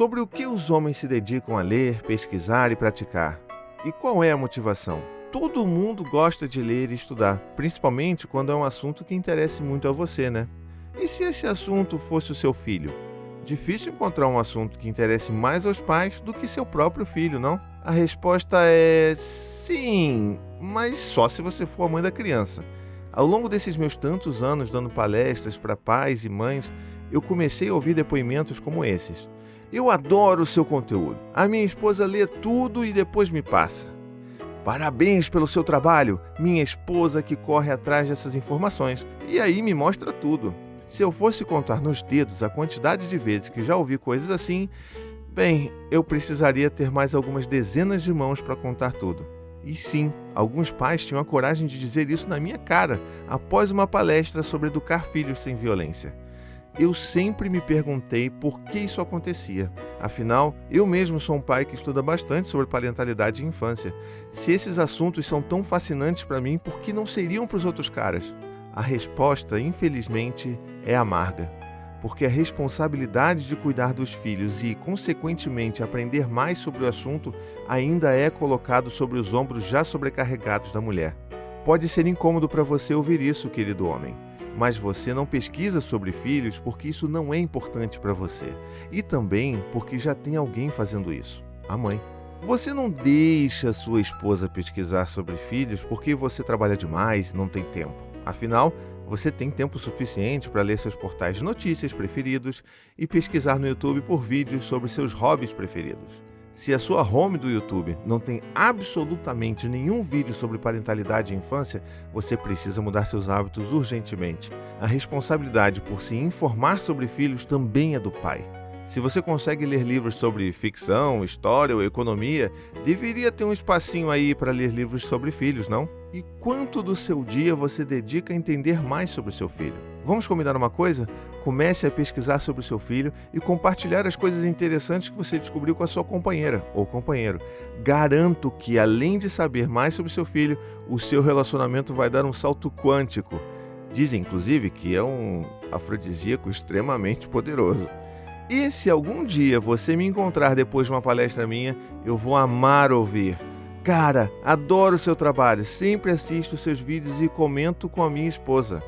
Sobre o que os homens se dedicam a ler, pesquisar e praticar. E qual é a motivação? Todo mundo gosta de ler e estudar, principalmente quando é um assunto que interesse muito a você, né? E se esse assunto fosse o seu filho? Difícil encontrar um assunto que interesse mais aos pais do que seu próprio filho, não? A resposta é sim, mas só se você for a mãe da criança. Ao longo desses meus tantos anos dando palestras para pais e mães, eu comecei a ouvir depoimentos como esses. Eu adoro o seu conteúdo. A minha esposa lê tudo e depois me passa. Parabéns pelo seu trabalho, minha esposa que corre atrás dessas informações e aí me mostra tudo. Se eu fosse contar nos dedos a quantidade de vezes que já ouvi coisas assim, bem, eu precisaria ter mais algumas dezenas de mãos para contar tudo. E sim, alguns pais tinham a coragem de dizer isso na minha cara após uma palestra sobre educar filhos sem violência. Eu sempre me perguntei por que isso acontecia. Afinal, eu mesmo sou um pai que estuda bastante sobre parentalidade e infância. Se esses assuntos são tão fascinantes para mim, por que não seriam para os outros caras? A resposta, infelizmente, é amarga. Porque a responsabilidade de cuidar dos filhos e, consequentemente, aprender mais sobre o assunto ainda é colocado sobre os ombros já sobrecarregados da mulher. Pode ser incômodo para você ouvir isso, querido homem. Mas você não pesquisa sobre filhos porque isso não é importante para você. E também porque já tem alguém fazendo isso, a mãe. Você não deixa sua esposa pesquisar sobre filhos porque você trabalha demais e não tem tempo. Afinal, você tem tempo suficiente para ler seus portais de notícias preferidos e pesquisar no YouTube por vídeos sobre seus hobbies preferidos. Se a sua home do YouTube não tem absolutamente nenhum vídeo sobre parentalidade e infância, você precisa mudar seus hábitos urgentemente. A responsabilidade por se informar sobre filhos também é do pai. Se você consegue ler livros sobre ficção, história ou economia, deveria ter um espacinho aí para ler livros sobre filhos, não? E quanto do seu dia você dedica a entender mais sobre o seu filho? Vamos combinar uma coisa? Comece a pesquisar sobre o seu filho e compartilhar as coisas interessantes que você descobriu com a sua companheira ou companheiro. Garanto que, além de saber mais sobre o seu filho, o seu relacionamento vai dar um salto quântico. Dizem, inclusive, que é um afrodisíaco extremamente poderoso. E se algum dia você me encontrar depois de uma palestra minha, eu vou amar ouvir. Cara, adoro o seu trabalho, sempre assisto seus vídeos e comento com a minha esposa.